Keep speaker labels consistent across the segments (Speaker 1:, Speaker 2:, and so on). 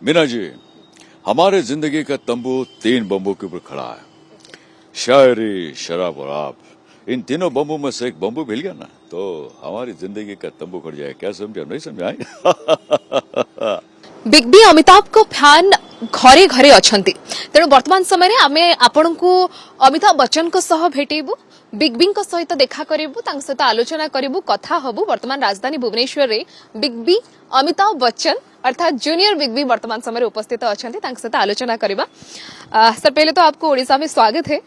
Speaker 1: मीना जी, हमारे जिंदगी का तंबू 3 बम्बू के ऊपर खड़ा है। शायरी, शराब और आप, इन तीनों बम्बू में से एक बम्बू मिल गया ना तो हमारी जिंदगी का तंबू खड़ जाए। क्या समझा? नहीं समझा?
Speaker 2: बिग बी अमिताभ को फैन घरे घरे अछंती तेणु वर्तमान समय रे आमे आपनकु अमिताभ बच्चन को सह भेटेबु बिग बी को सहित देखा करिबु तांक सहित आलोचना करिबु कथा हबु। वर्तमान राजधानी भुवनेश्वर रे बिग बी अमिताभ बच्चन अर्थात जूनियर बिग बी वर्तमान समय रे उपस्थित अछंती तांक सहित आलोचना करिबा। सर पहले तो आपको ओडिशा में स्वागत है।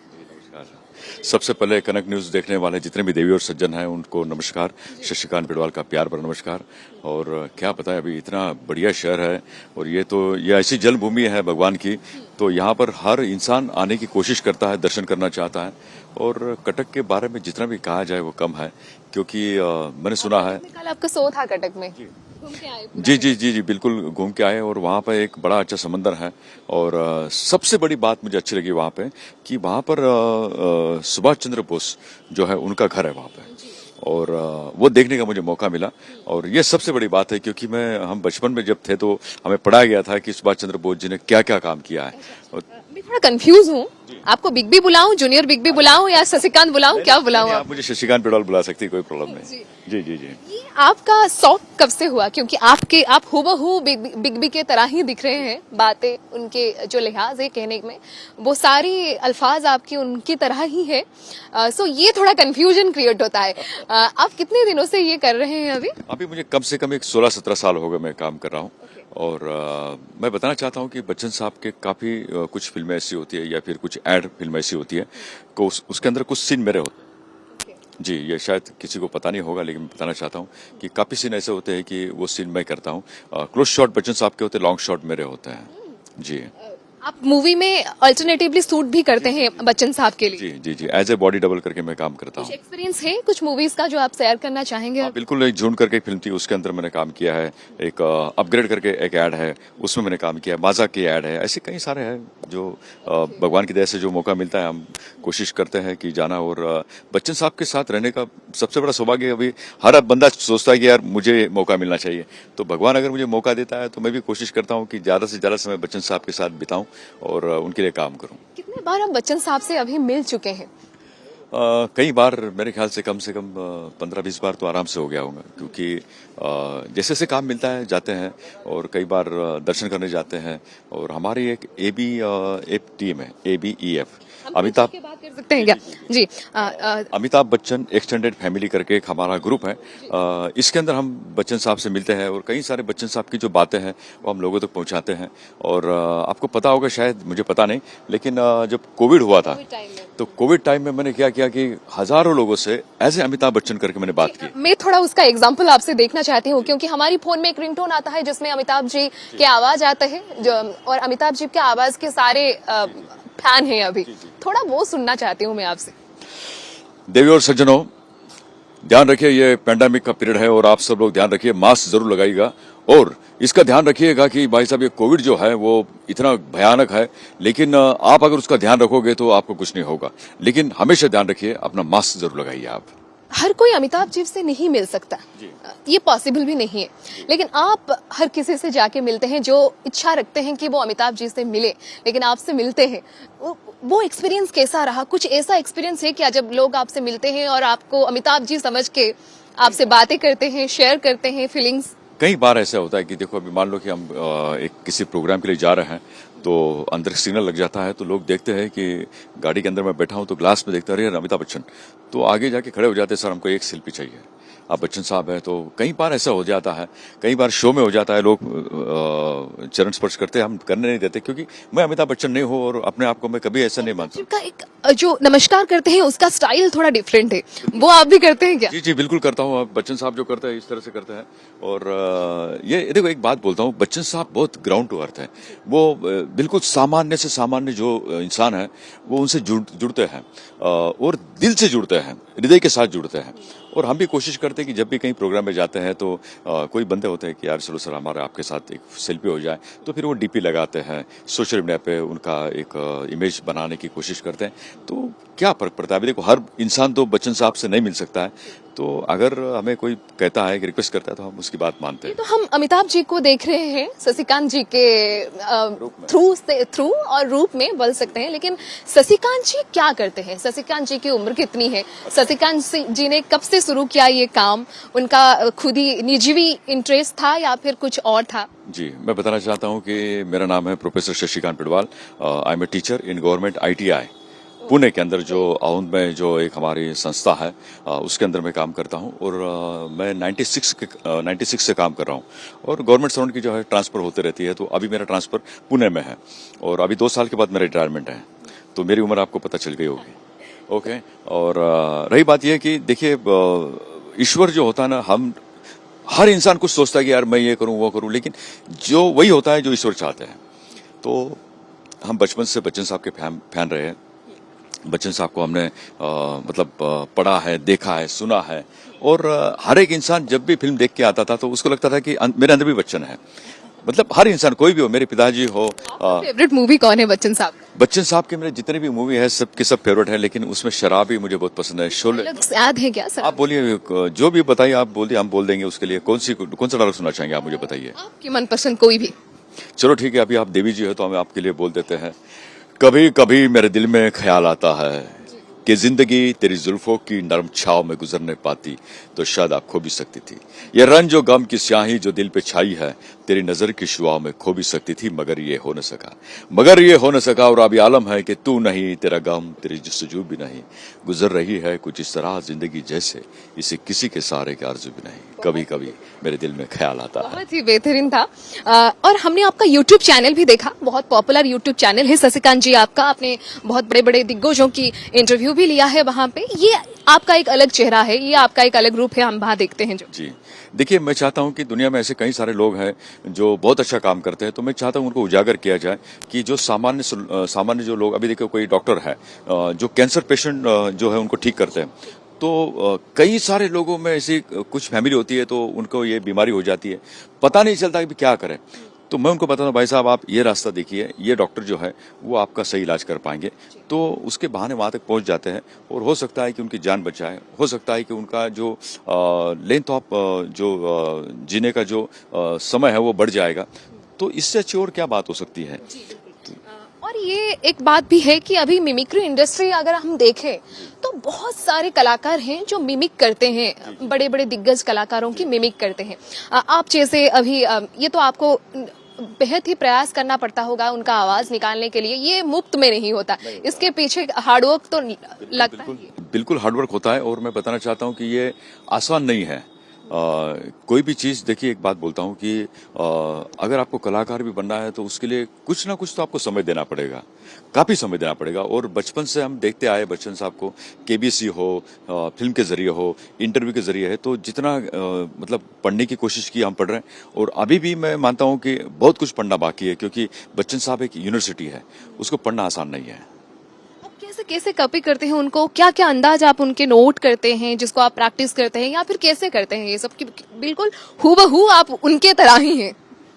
Speaker 1: सबसे पहले कनक न्यूज देखने वाले जितने भी देवी और सज्जन हैं उनको नमस्कार। शशिकांत पिडवाल का प्यार भरा नमस्कार। और क्या बताएं, अभी इतना बढ़िया शहर है और ये ऐसी जन्मभूमि है भगवान की, तो यहाँ पर हर इंसान आने की कोशिश करता है, दर्शन करना चाहता है। और कटक के बारे में जितना भी कहा जाए वो कम है, क्योंकि मैंने सुना है
Speaker 2: कल आपका शो था कटक में, घूम के आए?
Speaker 1: जी बिल्कुल घूम के आए। और वहाँ पर एक बड़ा अच्छा समंदर है और सबसे बड़ी बात मुझे अच्छी लगी वहाँ पे कि वहाँ पर सुभाष चंद्र बोस जो है उनका घर है वहाँ पे, और वो देखने का मुझे मौका मिला। और ये सबसे बड़ी बात है क्योंकि हम बचपन में जब थे तो हमें पढ़ाया गया था कि सुभाष चंद्र बोस जी ने क्या क्या काम किया है।
Speaker 2: मैं थोड़ा कंफ्यूज हूँ, आपको बिग बी बुलाऊं, जूनियर बिग बी बुलाऊं या शशिकांत बुलाऊं, क्या बुलाऊं?
Speaker 1: आप मुझे शशिकांत पिडवाल बुला सकती, कोई प्रॉब्लम नहीं। जी।
Speaker 2: ये आपका शौक कब से हुआ? क्योंकि आप हूबहू बिग बी के तरह ही दिख रहे हैं, बातें उनके जो लिहाज है कहने में वो सारी अल्फाज आपकी उनकी तरह ही है। सो ये थोड़ा कंफ्यूजन क्रिएट होता है। आप कितने दिनों से ये कर रहे हैं अभी
Speaker 1: मुझे कम से कम एक 16-17 साल हो गए मैं काम कर रहा हूँ। और मैं बताना चाहता हूँ कि बच्चन साहब के काफी कुछ फिल्में ऐसी होती है या फिर कुछ एड फिल्म ऐसी होती है कि उसके अंदर कुछ सीन मेरे होते हैं। जी, ये शायद किसी को पता नहीं होगा लेकिन मैं बताना चाहता हूँ कि काफी सीन ऐसे होते हैं कि वो सीन मैं करता हूँ। क्लोज शॉट बच्चन साहब के होते, लॉन्ग शॉट मेरे होते हैं। जी।
Speaker 2: आप मूवी में अल्टरनेटिवली सूट भी करते हैं बच्चन साहब के लिए?
Speaker 1: जी एज ए बॉडी डबल करके मैं काम करता हूँ।
Speaker 2: कुछ एक्सपीरियंस है कुछ मूवीज का जो आप शेयर करना चाहेंगे?
Speaker 1: बिल्कुल। एक जून करके एक फिल्म थी, उसके अंदर मैंने काम किया है। एक अपग्रेड करके एक ऐड है, उसमें मैंने काम किया है। माजा की ऐड है। ऐसे कई सारे हैं जो भगवान की दया से जो मौका मिलता है हम कोशिश करते हैं कि जाना। और बच्चन साहब के साथ रहने का सबसे बड़ा सौभाग्य अभी हर बंदा सोचता है कि यार मुझे मौका मिलना चाहिए, तो भगवान अगर मुझे मौका देता है तो मैं भी कोशिश करता हूँ कि ज्यादा से ज्यादा समय बच्चन साहब के साथ बिताऊं और उनके लिए काम करूं।
Speaker 2: कितने बार आप बच्चन साहब से अभी मिल चुके हैं?
Speaker 1: कई बार, मेरे ख्याल से कम 15-20 बार तो आराम से हो गया होगा, क्योंकि जैसे जैसे काम मिलता है जाते हैं और कई बार दर्शन करने जाते हैं। और हमारी एक एफ टीम है, ABEF, अमिताभ
Speaker 2: की बात कर सकते हैं क्या? जी।
Speaker 1: अमिताभ बच्चन एक्सटेंडेड फैमिली करके एक हमारा ग्रुप है। इसके अंदर हम बच्चन साहब से मिलते हैं और कई सारे बच्चन साहब की जो बातें हैं वो हम लोगों तक पहुंचाते हैं। और आपको पता होगा, शायद मुझे पता नहीं, लेकिन जब कोविड हुआ था तो कोविड टाइम में मैंने क्या किया कि हजारों लोगों से एज ए अमिताभ बच्चन करके मैंने बात की।
Speaker 2: मैं थोड़ा उसका एग्जाम्पल आपसे देखना चाहती हूँ, क्योंकि हमारी फोन में एक रिंगटोन आता है जिसमें अमिताभ जी के आवाज आते हैं, और अमिताभ जी के आवाज के सारे फैन हैं अभी। थोड़ा वो सुनना चाहती हूँ मैं आपसे।
Speaker 1: देवी और सज्जनों, ध्यान रखिए, ये पैंडेमिक का पीरियड है और आप सब लोग ध्यान रखिए, मास्क जरूर लगाइएगा। और इसका ध्यान रखिएगा कि भाई साहब ये कोविड जो है वो इतना भयानक है, लेकिन आप अगर उसका ध्यान रखोगे तो आपको कुछ नहीं होगा। लेकिन हमेशा ध्यान रखिए, अपना मास्क जरूर लगाइए। आप
Speaker 2: हर कोई अमिताभ जी से नहीं मिल सकता, ये पॉसिबल भी नहीं है, लेकिन आप हर किसी से जाके मिलते हैं जो इच्छा रखते हैं कि वो अमिताभ जी से मिले, लेकिन आपसे मिलते हैं। वो एक्सपीरियंस कैसा रहा? कुछ ऐसा एक्सपीरियंस है क्या जब लोग आपसे मिलते हैं और आपको अमिताभ जी समझ के आपसे बातें करते हैं, शेयर करते हैं फीलिंग्स?
Speaker 1: कई बार ऐसा होता है कि देखो, अभी मान लो कि हम एक किसी प्रोग्राम के लिए जा रहे हैं तो अंदर सिग्नल लग जाता है, तो लोग देखते हैं कि गाड़ी के अंदर मैं बैठा हूं तो ग्लास में देखते हैं, अरे अमिताभ बच्चन, तो आगे जाके खड़े हो जाते हैं, सर हमको एक सेल्फी चाहिए, आप बच्चन साहब हैं। तो कई बार ऐसा हो जाता है, कई बार शो में हो जाता है, लोग चरण स्पर्श करते हैं, हम करने नहीं देते, क्योंकि मैं अमिताभ बच्चन नहीं हूँ और अपने आप को मैं कभी ऐसा नहीं मानता।
Speaker 2: का एक जो नमस्कार करते हैं उसका स्टाइल थोड़ा डिफरेंट है, वो आप भी करते हैं क्या?
Speaker 1: जी बिल्कुल करता हूँ। बच्चन साहब जो करते हैं इस तरह से करते हैं। और ये देखो, एक बात बोलता हूँ, बच्चन साहब बहुत ग्राउंड टू अर्थ है। वो बिल्कुल सामान्य से सामान्य जो इंसान है वो उनसे जुड़ते हैं और दिल से जुड़ते हैं, हृदय के साथ जुड़ते हैं। और हम भी कोशिश करते हैं कि जब भी कहीं प्रोग्राम में जाते हैं तो कोई बंदे होते हैं कि यार चलो सर हमारा आपके साथ एक सेल्फी हो जाए, तो फिर वो DP लगाते हैं, सोशल मीडिया पे उनका एक इमेज बनाने की कोशिश करते हैं। तो क्या फर्क पड़ता है? अभी देखो, हर इंसान तो बच्चन साहब से नहीं मिल सकता है, तो अगर हमें कोई कहता है कि रिक्वेस्ट करता है तो हम उसकी बात मानते हैं।
Speaker 2: तो हम अमिताभ जी को देख रहे हैं शशिकांत जी के थ्रू और रूप में बोल सकते हैं, लेकिन शशिकांत जी क्या करते हैं? शशिकांत जी की उम्र कितनी है? शशिकांत जी ने कब से शुरू किया ये काम? उनका खुद ही निजी इंटरेस्ट था या फिर कुछ और था?
Speaker 1: जी, मैं बताना चाहता हूँ कि मेरा नाम है professor Shashikant Pidwal. I am a teacher in government ITI Pune के अंदर, जो औंध में जो एक हमारी संस्था है, उसके अंदर मैं काम करता हूँ। और मैं 96 से काम कर रहा हूँ, और गवर्नमेंट सर्वेंट की जो है ट्रांसफर होते रहती है। तो अभी मेरा ट्रांसफर पुणे में है, और अभी 2 साल के बाद मेरा रिटायरमेंट है। तो मेरी उम्र आपको पता चल गई होगी। ओके। और रही बात यह कि देखिए, ईश्वर जो होता है ना, हम हर इंसान कुछ सोचता है कि यार मैं ये करूं वो करूं, लेकिन जो वही होता है जो ईश्वर चाहते हैं। तो हम बचपन से बच्चन साहब के फैन रहे हैं। बच्चन साहब को हमने पढ़ा है, देखा है, सुना है। और हर एक इंसान जब भी फिल्म देख के आता था तो उसको लगता था कि मेरे अंदर भी बच्चन है। मतलब हर इंसान, कोई भी हो, मेरे पिताजी हो।
Speaker 2: फेवरेट मूवी कौन है बच्चन साहब?
Speaker 1: बच्चन साहब के मेरे जितने भी मूवी है सब के सब फेवरेट है, लेकिन उसमें शराबी मुझे बहुत पसंद है। शोले
Speaker 2: याद है क्या सर?
Speaker 1: आप बोलिए, जो भी बताइए, आप बोलिए, हम बोल देंगे उसके लिए। कौन सा डायलॉग सुनना चाहेंगे आप, मुझे बताइए।
Speaker 2: आपकी मनपसंद कोई भी।
Speaker 1: चलो ठीक है, अभी आप देवी जी हो तो हम आपके लिए बोल देते हैं। कभी कभी मेरे दिल में ख्याल आता है कि जिंदगी तेरी जुल्फों की नरम छाव में गुजरने पाती तो शायद आप खो भी सकती थी। ये रंज और गम की स्याही जो दिल पे छाई है, तेरी नजर की शुआओं में खो भी सकती थी, मगर ये हो न सका। और अब ये आलम है कि तू नहीं, तेरा गम, तेरी जस्तजू भी नहीं। गुजर रही है कुछ इस तरह जिंदगी जैसे इसे किसी के सहारे की आरज़ू भी नहीं। कभी कभी मेरे दिल में ख्याल आता है।
Speaker 2: बहुत ही बेहतरीन था। और हमने आपका YouTube चैनल भी देखा, बहुत पॉपुलर YouTube चैनल है शशिकांत जी आपका। आपने बहुत बड़े बड़े दिग्गजों की इंटरव्यू भी लिया है वहां पे। ये आपका एक अलग चेहरा है, ये आपका एक अलग रूप है, हम वहां देखते हैं जो।
Speaker 1: जी देखिए, मैं चाहता हूं कि दुनिया में ऐसे कई सारे लोग हैं जो बहुत अच्छा काम करते हैं, तो मैं चाहता हूं उनको उजागर किया जाए कि जो सामान्य जो लोग, अभी देखो कोई डॉक्टर है जो कैंसर पेशेंट जो है उनको ठीक करते हैं, तो कई सारे लोगों में ऐसी कुछ फैमिली होती है तो उनको ये बीमारी हो जाती है, पता नहीं चलता कि क्या करें। तो मैं उनको बताता हूँ, भाई साहब आप ये रास्ता देखिए, ये डॉक्टर जो है वो आपका सही इलाज कर पाएंगे। तो उसके बहाने वहां तक पहुंच जाते हैं, और हो सकता है कि उनकी जान बच जाए, हो सकता है कि उनका जो लेंथ ऑफ जीने का जो समय है वो बढ़ जाएगा। तो इससे अच्छी और क्या बात हो सकती है।
Speaker 2: और ये एक बात भी है कि अभी मिमिक्री इंडस्ट्री अगर हम देखें तो बहुत सारे कलाकार हैं जो मिमिक करते हैं, बड़े बड़े दिग्गज कलाकारों की मिमिक करते हैं। आप जैसे अभी ये तो आपको बेहद ही प्रयास करना पड़ता होगा उनका आवाज निकालने के लिए, ये मुफ्त में नहीं होता, इसके पीछे हार्डवर्क तो लगता है।
Speaker 1: बिल्कुल हार्डवर्क होता है, और मैं बताना चाहता हूँ कि ये आसान नहीं है। कोई भी चीज, देखिए एक बात बोलता हूं कि अगर आपको कलाकार भी बनना है तो उसके लिए कुछ ना कुछ तो आपको समय देना पड़ेगा, काफी समय देना पड़ेगा। और बचपन से हम देखते आए बच्चन साहब को, KBC हो, फिल्म के जरिए हो, इंटरव्यू के जरिए है, तो जितना पढ़ने की कोशिश की हम पढ़ रहे हैं। और अभी भी मैं मानता हूं कि बहुत कुछ पढ़ना बाकी है, क्योंकि बच्चन साहब एक यूनिवर्सिटी है, उसको पढ़ना आसान नहीं है।
Speaker 2: कैसे कैसे कॉपी करते हैं उनको, क्या क्या अंदाज आप उनके नोट करते हैं जिसको आप प्रैक्टिस करते हैं, या फिर कैसे करते हैं ये सब कि बिल्कुल हूबहू आप उनके तरह ही हैं?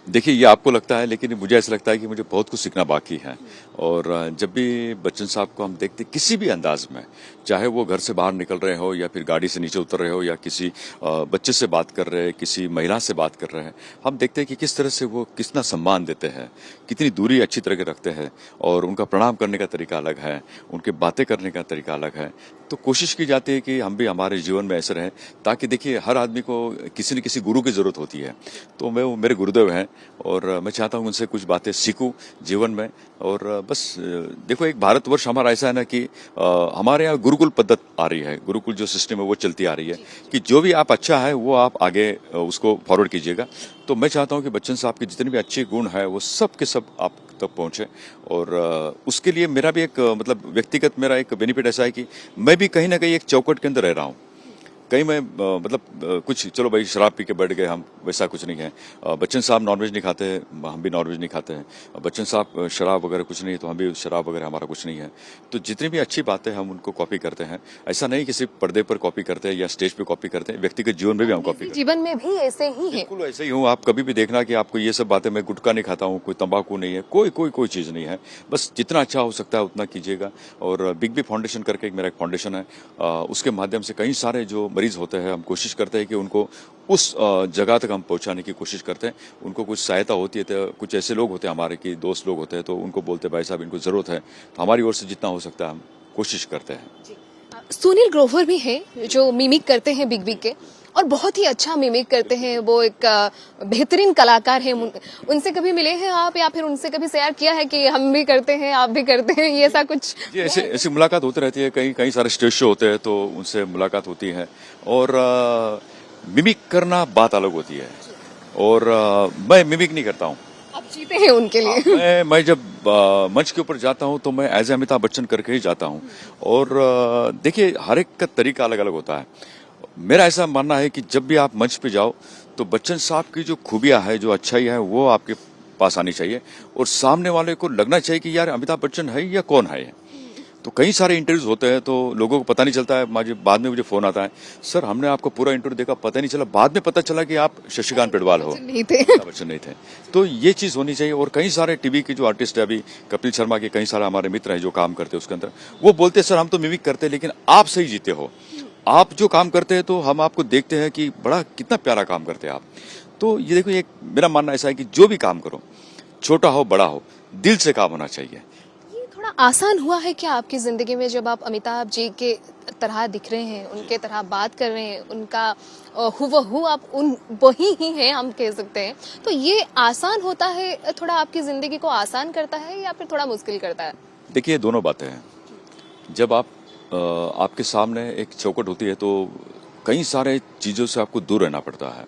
Speaker 1: देखिए, ये आपको लगता है, लेकिन मुझे ऐसा लगता है कि मुझे बहुत कुछ सीखना बाकी है। और जब भी बच्चन साहब को हम देखते किसी भी अंदाज में, चाहे वो घर से बाहर निकल रहे हो, या फिर गाड़ी से नीचे उतर रहे हो, या किसी बच्चे से बात कर रहे हैं, किसी महिला से बात कर रहे हैं, हम देखते हैं कि किस तरह से वो कितना सम्मान देते हैं, कितनी दूरी अच्छी तरह के रखते हैं, और उनका प्रणाम करने का तरीका अलग है, उनके बातें करने का तरीका अलग है। तो कोशिश की जाती है कि हम भी हमारे जीवन में ऐसे रहें, ताकि देखिए हर आदमी को किसी न किसी गुरु की जरूरत होती है। तो वो मेरे गुरुदेव हैं, और मैं चाहता हूं उनसे कुछ बातें सीखूं जीवन में। और बस देखो, एक भारतवर्ष हमारा ऐसा है ना कि हमारे यहाँ गुरुकुल पद्धति आ रही है, गुरुकुल जो सिस्टम है वो चलती आ रही है कि जो भी आप अच्छा है वो आप आगे उसको फॉरवर्ड कीजिएगा। तो मैं चाहता हूं कि बच्चन साहब के जितने भी अच्छे गुण हैं वो सब के सब आप तक पहुंचे। और उसके लिए मेरा भी एक व्यक्तिगत मेरा एक बेनिफिट ऐसा है कि मैं भी कहीं ना कहीं एक चौकट के अंदर रह रहा हूं। कहीं मैं कुछ चलो भाई शराब पी के बैठ गए हम, वैसा कुछ नहीं है। बच्चन साहब नॉनवेज नहीं खाते हैं, हम भी नॉनवेज नहीं खाते हैं। बच्चन साहब शराब वगैरह कुछ नहीं, तो हम भी शराब वगैरह हमारा कुछ नहीं है। तो जितनी भी अच्छी बातें हम उनको कॉपी करते हैं। ऐसा नहीं कि सिर्फ पर्दे पर कॉपी करते हैं या स्टेज पे कॉपी करते हैं, व्यक्तिगत जीवन में भी हम कॉपी करते हैं।
Speaker 2: जीवन में भी ऐसे ही है।
Speaker 1: बिल्कुल ऐसे ही हूँ। आप कभी भी देखना कि आपको ये सब बातें, मैं गुटखा नहीं खाता हूँ, कोई तंबाकू नहीं है, कोई चीज नहीं है। बस जितना अच्छा हो सकता है उतना कीजिएगा। और बिग बी फाउंडेशन करके एक मेरा एक फाउंडेशन है, उसके माध्यम से कई सारे जो मरीज होते हैं, हम कोशिश करते हैं कि उनको उस जगह तक हम पहुंचाने की कोशिश करते हैं। उनको कुछ सहायता होती है तो कुछ ऐसे लोग होते हैं हमारे की दोस्त लोग होते हैं, तो उनको बोलते हैं भाई साहब इनको जरूरत है, तो हमारी ओर से जितना हो सकता है हम कोशिश करते हैं।
Speaker 2: सुनील ग्रोवर भी हैं जो मिमिक करते हैं बिग बी के, और बहुत ही अच्छा मिमिक करते हैं। वो एक बेहतरीन कलाकार हैं। उनसे कभी मिले हैं आप, या फिर उनसे कभी शेयर किया है कि हम भी करते हैं, आप भी करते हैं, ये ऐसा कुछ?
Speaker 1: जी, ऐसी मुलाकात होती रहती है। कई सारे स्टेज शो होते हैं तो उनसे मुलाकात होती है। और मिमिक करना बात अलग होती है, और मैं मिमिक नहीं करता हूँ।
Speaker 2: आप जीते हैं उनके लिए।
Speaker 1: मैं जब मंच के ऊपर जाता हूँ तो मैं एज अमिताभ बच्चन करके ही जाता हूँ। और देखिए, हर एक का तरीका अलग अलग होता है। मेरा ऐसा मानना है कि जब भी आप मंच पे जाओ तो बच्चन साहब की जो खूबियां है, जो अच्छाई है, वो आपके पास आनी चाहिए, और सामने वाले को लगना चाहिए कि यार अमिताभ बच्चन है या कौन है। तो कई सारे इंटरव्यूज होते हैं तो लोगों को पता नहीं चलता है। बाद में मुझे फोन आता है, सर हमने आपको पूरा इंटरव्यू देखा, पता नहीं चला, बाद में पता चला कि आप शशिकांत पेडवाल हो, बच्चन नहीं थे। तो ये चीज होनी चाहिए। और कई सारे टीवी के जो आर्टिस्ट है, अभी कपिल शर्मा के कई सारे हमारे मित्र हैं जो काम करते हैं उसके अंदर, वो बोलते हैं सर हम तो मिमिक करते हैं, लेकिन आप सही जीते हो, आप जो काम करते हैं तो हम आपको देखते हैं कि बड़ा कितना प्यारा काम करते हैं आप। तो ये देखो, एक मेरा मानना ऐसा है कि जो भी काम करो, छोटा हो बड़ा हो, दिल से काम होना चाहिए।
Speaker 2: ये थोड़ा आसान हुआ है क्या आपकी जिंदगी में, जब आप अमिताभ जी के तरह दिख रहे हैं, उनके तरह बात कर रहे हैं, उनका हुबहू आप उन वही ही हैं, हम कह सकते हैं। तो ये आसान होता है, थोड़ा आपकी जिंदगी को आसान करता है, या फिर थोड़ा मुश्किल करता है?
Speaker 1: देखिए, दोनों बातें हैं। जब आपके सामने एक चौखट होती है तो कई सारे चीज़ों से आपको दूर रहना पड़ता है।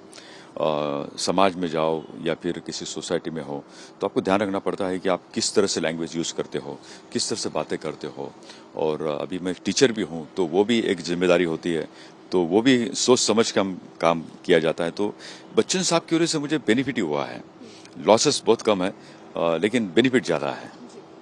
Speaker 1: समाज में जाओ या फिर किसी सोसाइटी में हो तो आपको ध्यान रखना पड़ता है कि आप किस तरह से लैंग्वेज यूज़ करते हो, किस तरह से बातें करते हो। और अभी मैं टीचर भी हूँ तो वो भी एक जिम्मेदारी होती है, तो वो भी सोच समझ के हम काम किया जाता है। तो बच्चन साहब की वजह से मुझे बेनिफिट ही हुआ है। लॉसेस बहुत कम है, लेकिन बेनिफिट ज़्यादा है।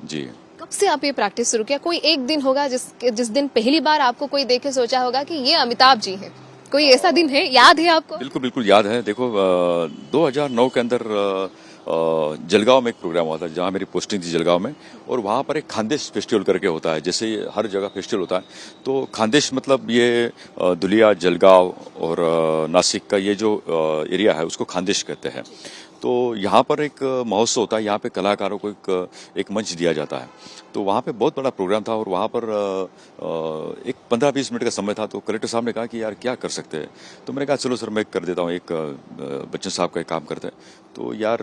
Speaker 1: जी।
Speaker 2: कब से आप ये प्रैक्टिस शुरू किया? कोई एक दिन होगा जिस दिन पहली बार आपको कोई देख के सोचा होगा कि ये अमिताभ जी हैं? कोई ऐसा दिन है, याद है आपको?
Speaker 1: बिल्कुल याद है। देखो, 2009 के अंदर जलगांव में एक प्रोग्राम हुआ था, जहां मेरी पोस्टिंग थी जलगांव में, और वहां पर एक खानदेश फेस्टिवल करके होता है। जैसे हर जगह फेस्टिवल होता है, तो खानदेश मतलब ये दुलिया, जलगांव और नासिक का ये जो एरिया है उसको खानदेश कहते हैं। तो यहाँ पर एक महोत्सव होता है, यहाँ पे कलाकारों को एक मंच दिया जाता है। तो वहाँ पे बहुत बड़ा प्रोग्राम था, और वहाँ पर एक 15-20 मिनट का समय था। तो कलेक्टर साहब ने कहा कि यार क्या कर सकते हैं, तो मैंने कहा चलो सर मैं कर देता हूँ, एक बच्चन साहब का एक काम करते हैं। तो यार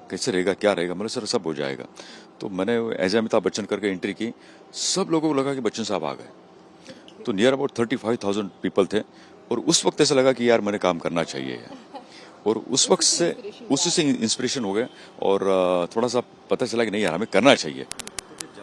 Speaker 1: कैसे रहेगा, क्या रहेगा? मैंने सर सब हो जाएगा। तो मैंने एज अमिताभ बच्चन करके एंट्री की। सब लोगों को लगा कि बच्चन साहब आ गए। तो नियर अबाउट 35,000 पीपल थे, और उस वक्त ऐसा लगा कि यार मैंने काम करना चाहिए। और उस वक्त से उसी से इंस्पिरेशन हो गया, और थोड़ा सा पता चला कि नहीं यार हमें करना चाहिए।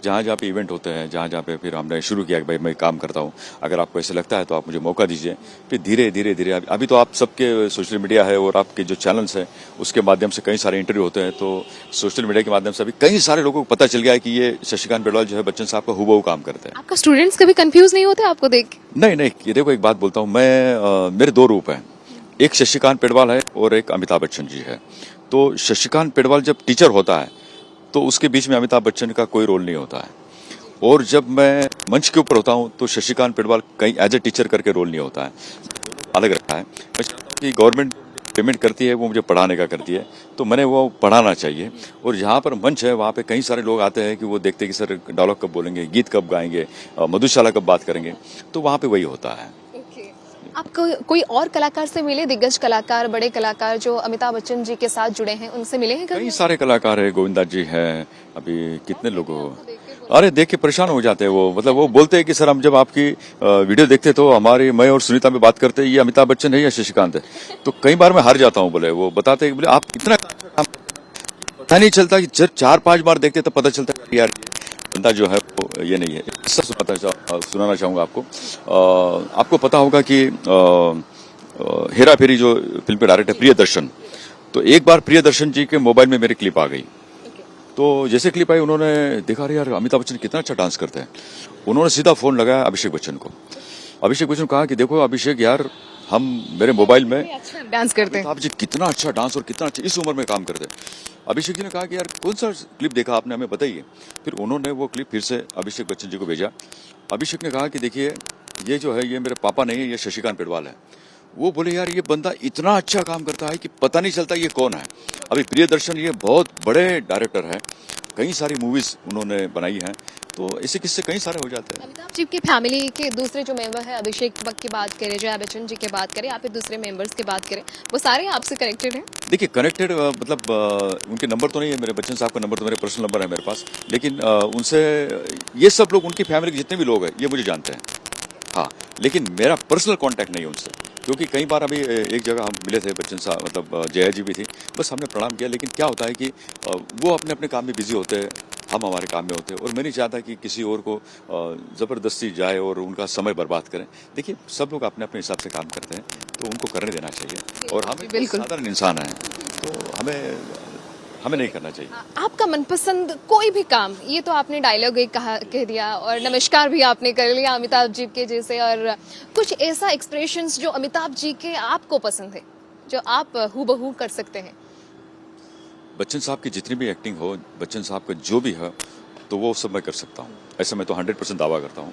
Speaker 1: जहाँ जहाँ पे इवेंट होते हैं, जहाँ जहाँ पे फिर हमने शुरू किया कि भाई मैं काम करता हूँ, अगर आपको ऐसा लगता है तो आप मुझे मौका दीजिए। फिर धीरे धीरे अभी तो आप सबके सोशल मीडिया है और आपके जो चैनल्स हैं उसके माध्यम से कई सारे इंटरव्यू होते हैं। तो सोशल मीडिया के माध्यम से अभी कई सारे लोगों को पता चल गया है कि ये शशिकांत पेडवाल जो है बच्चन साहब का हुबहू काम करते हैं।
Speaker 2: आपका स्टूडेंट्स कभी कंफ्यूज नहीं होते आपको देख?
Speaker 1: नहीं, ये देखो एक बात बोलता हूँ मैं, मेरे दो रूप हैं, एक शशिकांत पेडवाल है और एक अमिताभ बच्चन जी है। तो शशिकांत पेडवाल जब टीचर होता है तो उसके बीच में अमिताभ बच्चन का कोई रोल नहीं होता है, और जब मैं मंच के ऊपर होता हूं तो शशिकांत पेडवाल कहीं एज ए टीचर करके रोल नहीं होता है, अलग रखा है। मैं चाहता हूं कि गवर्नमेंट पेमेंट करती है वो मुझे पढ़ाने का करती है, तो मैंने वो पढ़ाना चाहिए। और जहाँ पर मंच है वहाँ पे कई सारे लोग आते हैं कि वो देखते हैं कि सर डायलॉग कब बोलेंगे, गीत कब गाएंगे, मधुशाला कब बात करेंगे, तो वहाँ पे वही होता है।
Speaker 2: आप कोई और कलाकार से मिले, दिग्गज कलाकार, बड़े कलाकार जो अमिताभ बच्चन जी के साथ जुड़े हैं, उनसे मिले हैं कभी?
Speaker 1: कई सारे कलाकार है, गोविंदा जी हैं, अभी कितने लोग अरे देख के परेशान हो जाते हैं वो। मतलब वो बोलते हैं कि सर हम जब आपकी वीडियो देखते तो हमारी, मैं और सुनीता में बात करते ये अमिताभ बच्चन है या शशिकांत है। तो कई बार मैं हार जाता हूँ। बोले वो बताते हैं, बोले आप इतना काम पता नहीं चलता कि 4-5 बार देखते तो पता चलता है यार बंदा जो है वो ये नहीं है। किस्सा सुनाना चाहूंगा आपको। आपको पता होगा कि हेरा फेरी जो फिल्म के डायरेक्टर प्रियदर्शन, तो एक बार प्रियदर्शन जी के मोबाइल में मेरी क्लिप आ गई। तो जैसे क्लिप आई उन्होंने देखा, अरे यार अमिताभ बच्चन कितना अच्छा डांस करते हैं। उन्होंने सीधा फोन लगाया अभिषेक बच्चन को। अभिषेक बच्चन कहा कि देखो अभिषेक यार, हम मेरे मोबाइल में
Speaker 2: अच्छा डांस करते हैं।
Speaker 1: अमिताभ जी कितना अच्छा डांस और कितना अच्छा इस उम्र में काम करते हैं। अभिषेक जी ने कहा कि यार कौन सा क्लिप देखा आपने, हमें बताइए। फिर उन्होंने वो क्लिप फिर से अभिषेक बच्चन जी को भेजा। अभिषेक ने कहा कि देखिए ये जो है ये मेरे पापा नहीं है, ये शशिकांत पिडवाल है। वो बोले यार ये बंदा इतना अच्छा काम करता है कि पता नहीं चलता ये कौन है। अभी प्रियदर्शन ये बहुत बड़े डायरेक्टर है, कई सारी मूवीज उन्होंने बनाई हैं, तो ऐसे किस्से कई सारे हो जाते हैं।
Speaker 2: अमिताभ जी की फैमिली के दूसरे जो मेंबर है, अभिषेक की बात करें, जया बच्चन जी की बात करें या फिर दूसरे मेंबर्स की बात करें, वो सारे आपसे कनेक्टेड हैं?
Speaker 1: देखिए कनेक्टेड मतलब उनके नंबर तो नहीं है, मेरे बच्चन साहब का नंबर तो मेरे पर्सनल नंबर है मेरे पास, लेकिन उनसे ये सब लोग उनकी फैमिली के जितने भी लोग हैं ये मुझे जानते हैं। हाँ, लेकिन मेरा पर्सनल कांटेक्ट नहीं है उनसे, क्योंकि कई बार अभी एक जगह हम मिले थे, बच्चन साहब मतलब जया जी भी थी, बस हमने प्रणाम किया। लेकिन क्या होता है कि वो अपने अपने काम में बिजी होते हैं, हम हमारे काम में होते हैं, और मैं नहीं चाहता कि किसी और को जबरदस्ती जाए और उनका समय बर्बाद करें। देखिए सब लोग अपने अपने हिसाब से काम करते हैं, तो उनको करने देना चाहिए, और हम
Speaker 2: बिल्कुल।
Speaker 1: साधारण इंसान हैं, तो हमें नहीं करना चाहिए।
Speaker 2: आपका मनपसंद कोई भी काम, ये तो आपने डायलॉग एक कह दिया और नमस्कार भी आपने कर लिया अमिताभ जी के जैसे, और कुछ ऐसा एक्सप्रेशंस जो अमिताभ जी के आपको पसंद है, जो आप हूबहू कर सकते हैं?
Speaker 1: बच्चन साहब की जितनी भी एक्टिंग हो, बच्चन साहब का जो भी है, तो वो सब मैं कर सकता हूँ, ऐसा मैं तो 100% दावा करता हूँ।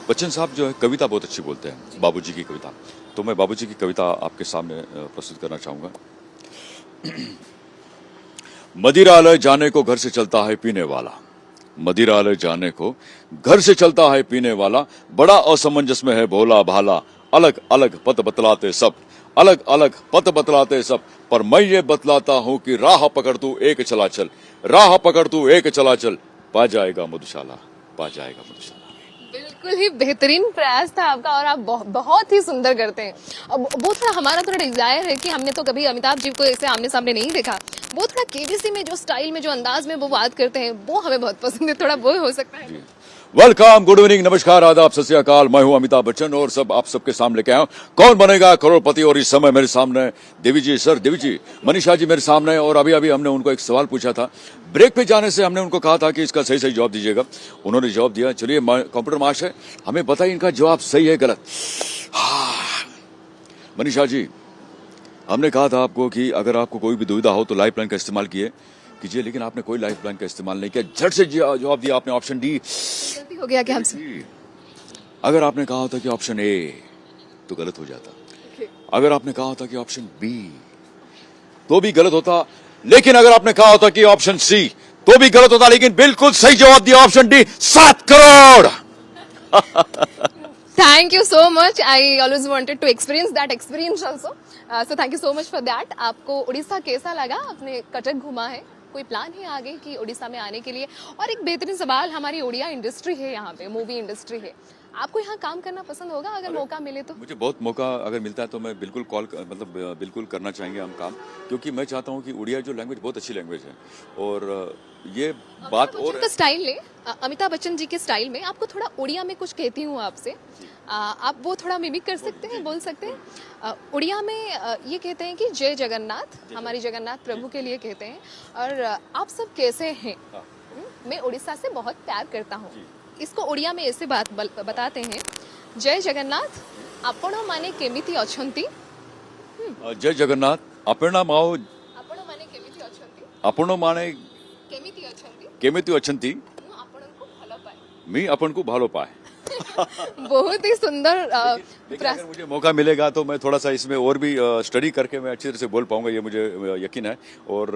Speaker 1: बच्चन साहब जो है कविता बहुत अच्छी बोलते हैं, बाबूजी की कविता, तो मैं बाबूजी की कविता आपके सामने प्रस्तुत करना चाहूंगा। मदिरालय जाने को घर से चलता है पीने वाला, मदिरालय जाने को घर से चलता है पीने वाला, बड़ा असमंजस में है भोला भाला, अलग अलग पथ बतलाते सब, अलग अलग पथ बतलाते सब, पर मैं ये बतलाता हूँ कि राह पकड़ तू एक चला चल, राह पकड़ तू एक चला चल, पा जाएगा मधुशाला, पा जाएगा मधुशाला।
Speaker 2: बिल्कुल ही बेहतरीन प्रयास था आपका, और आप बहुत ही सुंदर करते हैं। अब वो थोड़ा हमारा थोड़ा डिजायर है कि हमने तो कभी अमिताभ जी को ऐसे आमने सामने नहीं देखा, वो थोड़ा केबीसी में जो स्टाइल में जो अंदाज में वो बात करते हैं वो हमें बहुत पसंद है, थोड़ा वो हो सकता है?
Speaker 1: वेलकम, गुड इवनिंग, नमस्कार, आदाब, सत श्री अकाल। मैं हूं अमिताभ बच्चन और सब आप सबके सामने लेके आया हूं कौन बनेगा करोड़पति। और इस समय मेरे सामने देवी जी, सर देवी जी, मनीषा जी मेरे सामने, और अभी अभी हमने उनको एक सवाल पूछा था, ब्रेक पे जाने से हमने उनको कहा था कि इसका सही सही जवाब दीजिएगा, उन्होंने जवाब दिया। चलिए कंप्यूटर मास्टर है, हमें बताइए इनका जवाब सही है गलत। मनीषा जी, हमने कहा था आपको कि अगर आपको कोई भी दुविधा हो तो लाइफ लाइन का इस्तेमाल कीजिए, लेकिन आपने कोई लाइफ लाइन का इस्तेमाल नहीं किया, झट से जवाब दिया आपने ऑप्शन डी।
Speaker 2: गलती हो गया क्या हमसे?
Speaker 1: अगर आपने कहा होता कि ऑप्शन ए तो गलत हो जाता, अगर आपने कहा होता कि ऑप्शन बी तो भी गलत होता, लेकिन अगर आपने कहा होता कि ऑप्शन सी तो भी गलत होता, लेकिन बिल्कुल सही जवाब दिया option D, 7 crore.
Speaker 2: Thank you so much. I always wanted to experience that experience also. So thank you so much for that. आपको उड़ीसा कैसा लगा? आपने कटक घुमा है, कोई प्लान है आगे कि उड़ीसा में आने के लिए? और एक बेहतरीन सवाल, हमारी उड़िया इंडस्ट्री है यहाँ पे, मूवी इंडस्ट्री है, आपको यहाँ काम करना पसंद होगा अगर मौका मिले तो?
Speaker 1: मुझे बहुत मौका अगर मिलता है तो मैं बिल्कुल बिल्कुल करना चाहेंगे हम काम, क्योंकि मैं चाहता हूँ कि उड़िया जो लैंग्वेज बहुत अच्छी लैंग्वेज है, और ये बात और
Speaker 2: का स्टाइल ले, अमिताभ बच्चन जी के स्टाइल में आपको थोड़ा उड़िया में कुछ कहती हूँ आपसे, आप वो थोड़ा मिमिक कर सकते हैं, बोल सकते हैं? उड़िया में ये कहते हैं कि जय जगन्नाथ, हमारी जगन्नाथ प्रभु के लिए कहते हैं, और आप सब कैसे हैं? मैं उड़ीसा से बहुत प्यार करता हूँ। इसको उड़िया में ऐसे बताते हैं, जय जगन्नाथ, आपण माने केमिति अछंती।
Speaker 1: जय जगन्नाथ, अपना माओ,
Speaker 2: आपण माने केमिति अछंती,
Speaker 1: आपण माने
Speaker 2: केमिति अछंती,
Speaker 1: केमिति अछंती, मी अपन को भालो पाए।
Speaker 2: बहुत ही सुंदर
Speaker 1: अगर मुझे मौका मिलेगा तो मैं थोड़ा सा इसमें और भी स्टडी करके मैं अच्छी तरह से बोल पाऊंगा, ये मुझे यकीन है। और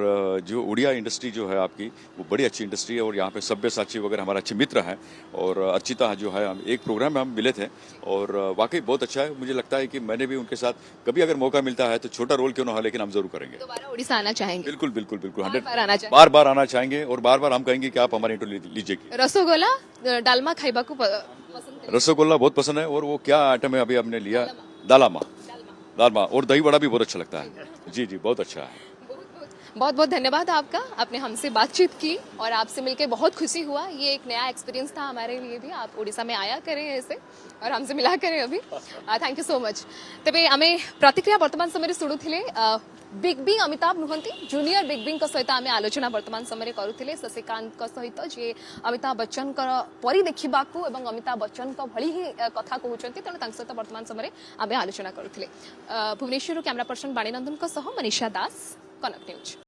Speaker 1: जो उड़िया इंडस्ट्री जो है आपकी, वो बड़ी अच्छी इंडस्ट्री है, और यहाँ पे सब्यसाची वगैरह हमारा अच्छे मित्र हैं, और अर्चिता जो है, हम एक प्रोग्राम में हम मिले थे, और वाकई बहुत अच्छा है। मुझे लगता है कि मैंने भी उनके साथ कभी अगर मौका मिलता है तो छोटा रोल क्यों ना हो, लेकिन हम जरूर करेंगे।
Speaker 2: दोबारा उड़ीसा आना चाहेंगे?
Speaker 1: बिल्कुल बिल्कुल बिल्कुल,
Speaker 2: बार
Speaker 1: बार आना चाहेंगे, और बार बार हम कहेंगे कि आप हमारे इंटरव्यू लीजिए।
Speaker 2: रसगोला डालमा खाइबा को
Speaker 1: रसगुल्ला बहुत पसंद है, और वो क्या आइटम है अभी आपने लिया? दालामा, और दही बड़ा भी बहुत अच्छा लगता है। जी जी, बहुत अच्छा है।
Speaker 2: बहुत बहुत धन्यवाद आपका, आपने हमसे बातचीत की और आपसे मिलकर बहुत खुशी हुआ। ये एक नया एक्सपीरियंस था हमारे लिए भी। आप ओडिशा में आया करें ऐसे और हमसे मिला करें अभी। Thank you so much. तेरे आम प्रतिक्रिया वर्तमान समय शुणुले बिग बी अमिताभ नुहंती जूनियर बिग बी सहित आम आलोचना वर्तमान समय करुले शशिकांत सहित जी अमिताभ बच्चन परी देखा और अमिताभ बच्चन भली ही कथा कहते तेणु सहित वर्तमान समय आम आलोचना करुले। भुवनेश्वर कैमरा पर्सन बाणीनंदन मनीषा दास, कनक न्यूज।